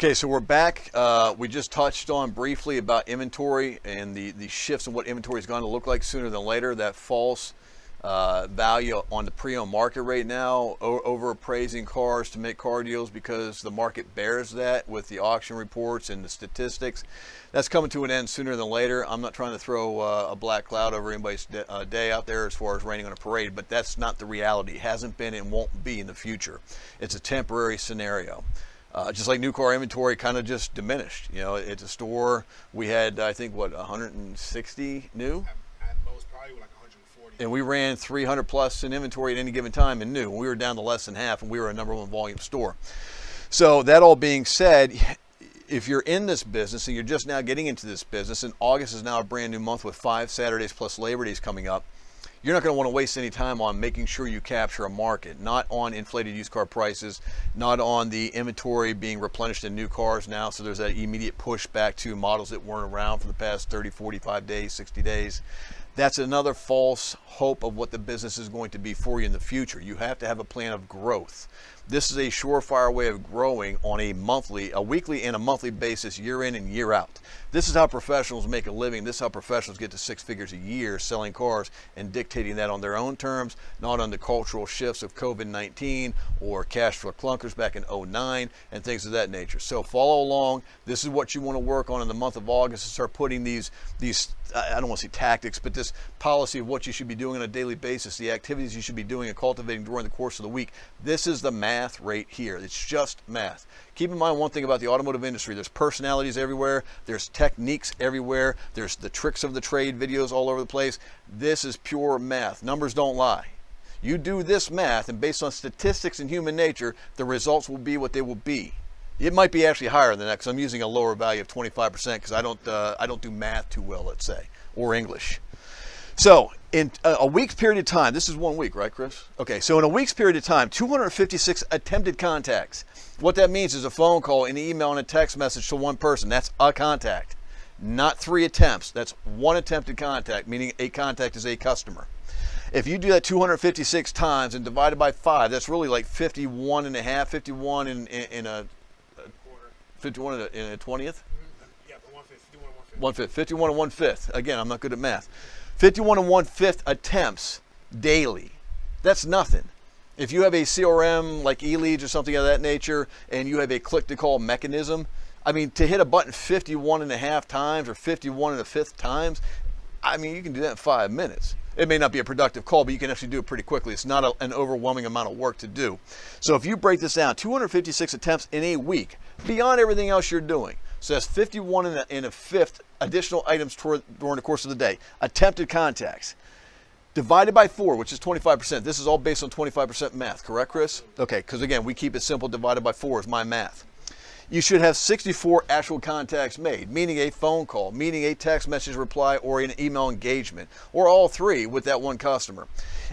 Okay, so we're back. We just touched on briefly about inventory and the shifts in what inventory is going to look like sooner than later. That false value on the pre-owned market right now, over appraising cars to make car deals because the market bears that with the auction reports and the statistics. That's coming to an end sooner than later. I'm not trying to throw a black cloud over anybody's day out there as far as raining on a parade, but that's not the reality. It hasn't been and won't be in the future. It's a temporary scenario. Just like new car inventory kind of just diminished. You know, it's a store. We had, I think, what, 160 new? At most, probably like 140. And we ran 300 plus in inventory at any given time in new. We were down to less than half, and we were a number one volume store. So that all being said, if you're in this business and you're just now getting into this business, and August is now a brand new month with 5 Saturdays plus Labor Days coming up, you're not going to want to waste any time on making sure you capture a market, not on inflated used car prices, not on the inventory being replenished in new cars now, so there's that immediate push back to models that weren't around for the past 30, 45 days, 60 days. That's another false hope of what the business is going to be for you in the future. You have to have a plan of growth. This is a surefire way of growing on a weekly and a monthly basis, year in and year out. This is how professionals make a living. This is how professionals get to 6 figures a year selling cars and dictating that on their own terms, not on the cultural shifts of COVID-19 or cash flow clunkers back in '09 and things of that nature. So follow along. This is what you want to work on in the month of August, and start putting these I don't want to say tactics, but this policy of what you should be doing on a daily basis, the activities you should be doing and cultivating during the course of the week. This is the math right here. It's just math. Keep in mind one thing about the automotive industry. There's personalities everywhere. There's techniques everywhere. There's the tricks of the trade videos all over the place. This is pure math. Numbers don't lie. You do this math, and based on statistics and human nature, the results will be what they will be. It might be actually higher than that because I'm using a lower value of 25% because I don't do math too well, let's say, or English. So in a week's period of time, this is 1 week, right, Chris? Okay, so in a week's period of time, 256 attempted contacts. What that means is a phone call, an email, and a text message to one person. That's a contact, not 3 attempts. That's 1 attempted contact, meaning a contact is a customer. If you do that 256 times and divide it by 5, that's really like 51 and a half, 51 in a 51 in a 20th? Yeah, 1/5, 1/5, 51 and 1/5. Again, I'm not good at math. 51 and 1/5 attempts daily. That's nothing. If you have a CRM like eLeads or something of that nature, and you have a click-to-call mechanism, I mean, to hit a button 51 and a half times or 51 and a fifth times, I mean, you can do that in 5 minutes. It may not be a productive call, but you can actually do it pretty quickly. It's not an overwhelming amount of work to do. So if you break this down, 256 attempts in a week, beyond everything else you're doing. So that's 51 and a fifth additional items during the course of the day. Attempted contacts. Divided by 4, which is 25%. This is all based on 25% math, correct, Chris? Okay, because again, we keep it simple. Divided by 4 is my math. You should have 64 actual contacts made, meaning a phone call, meaning a text message reply, or an email engagement, or all 3 with that one customer.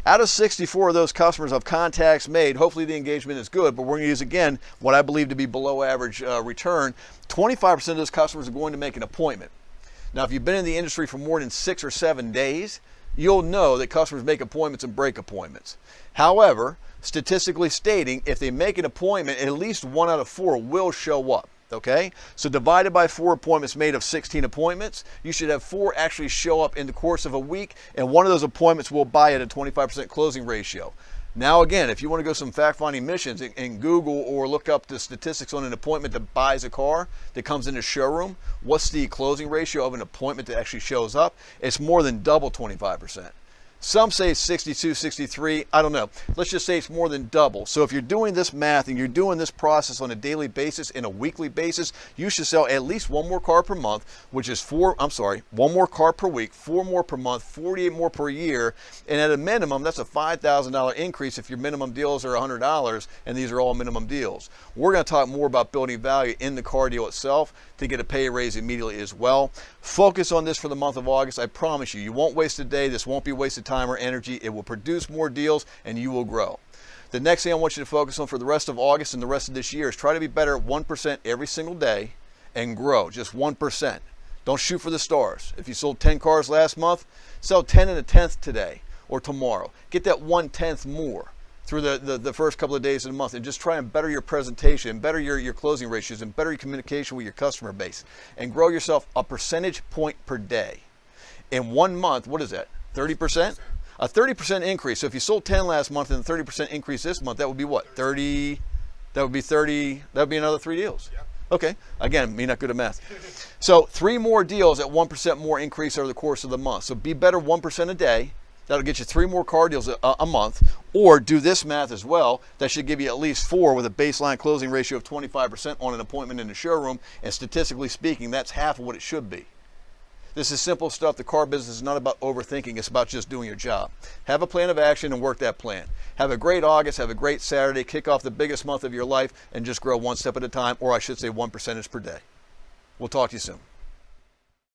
Out of 64 of those customers of contacts made, hopefully the engagement is good, but we're going to use, again, what I believe to be below average return. 25% of those customers are going to make an appointment. Now, if you've been in the industry for more than 6 or 7 days, you'll know that customers make appointments and break appointments. However, statistically stating, if they make an appointment, at least 1 out of 4 will show up. Okay, so divided by 4 appointments made of 16 appointments, you should have 4 actually show up in the course of a week, and one of those appointments will buy at a 25% closing ratio. Now again, if you want to go some fact-finding missions in Google or look up the statistics on an appointment that buys a car that comes in the showroom, what's the closing ratio of an appointment that actually shows up? It's more than double 25%. Some say 62, 63, I don't know. Let's just say it's more than double. So if you're doing this math and you're doing this process on a daily basis and a weekly basis, you should sell at least 1 more car per month, which is 1 more car per week, 4 more per month, 48 more per year. And at a minimum, that's a $5,000 increase if your minimum deals are $100, and these are all minimum deals. We're going to talk more about building value in the car deal itself to get a pay raise immediately as well. Focus on this for the month of August. I promise you, you won't waste a day. This won't be wasted time or energy. It will produce more deals and you will grow. The next thing I want you to focus on for the rest of August and the rest of this year is try to be better at 1% every single day and grow just 1%. Don't shoot for the stars. If you sold 10 cars last month, sell 10 and a tenth today or tomorrow. Get that 1/10 more. through the first couple of days of the month, and just try and better your presentation, better your closing ratios, and better your communication with your customer base, and grow yourself a percentage point per day. In 1 month, what is that? 30%? A 30% increase. So if you sold 10 last month and a 30% increase this month, that would be what? 30, that would be 30, that would be another 3 deals. Yep. Okay, again, me not good at math. So 3 more deals at 1% more increase over the course of the month. So be better 1% a day. That'll get you 3 more car deals a month. Or do this math as well. That should give you at least 4 with a baseline closing ratio of 25% on an appointment in the showroom. And statistically speaking, that's half of what it should be. This is simple stuff. The car business is not about overthinking. It's about just doing your job. Have a plan of action and work that plan. Have a great August. Have a great Saturday. Kick off the biggest month of your life and just grow 1 step at a time, or I should say 1% per day. We'll talk to you soon.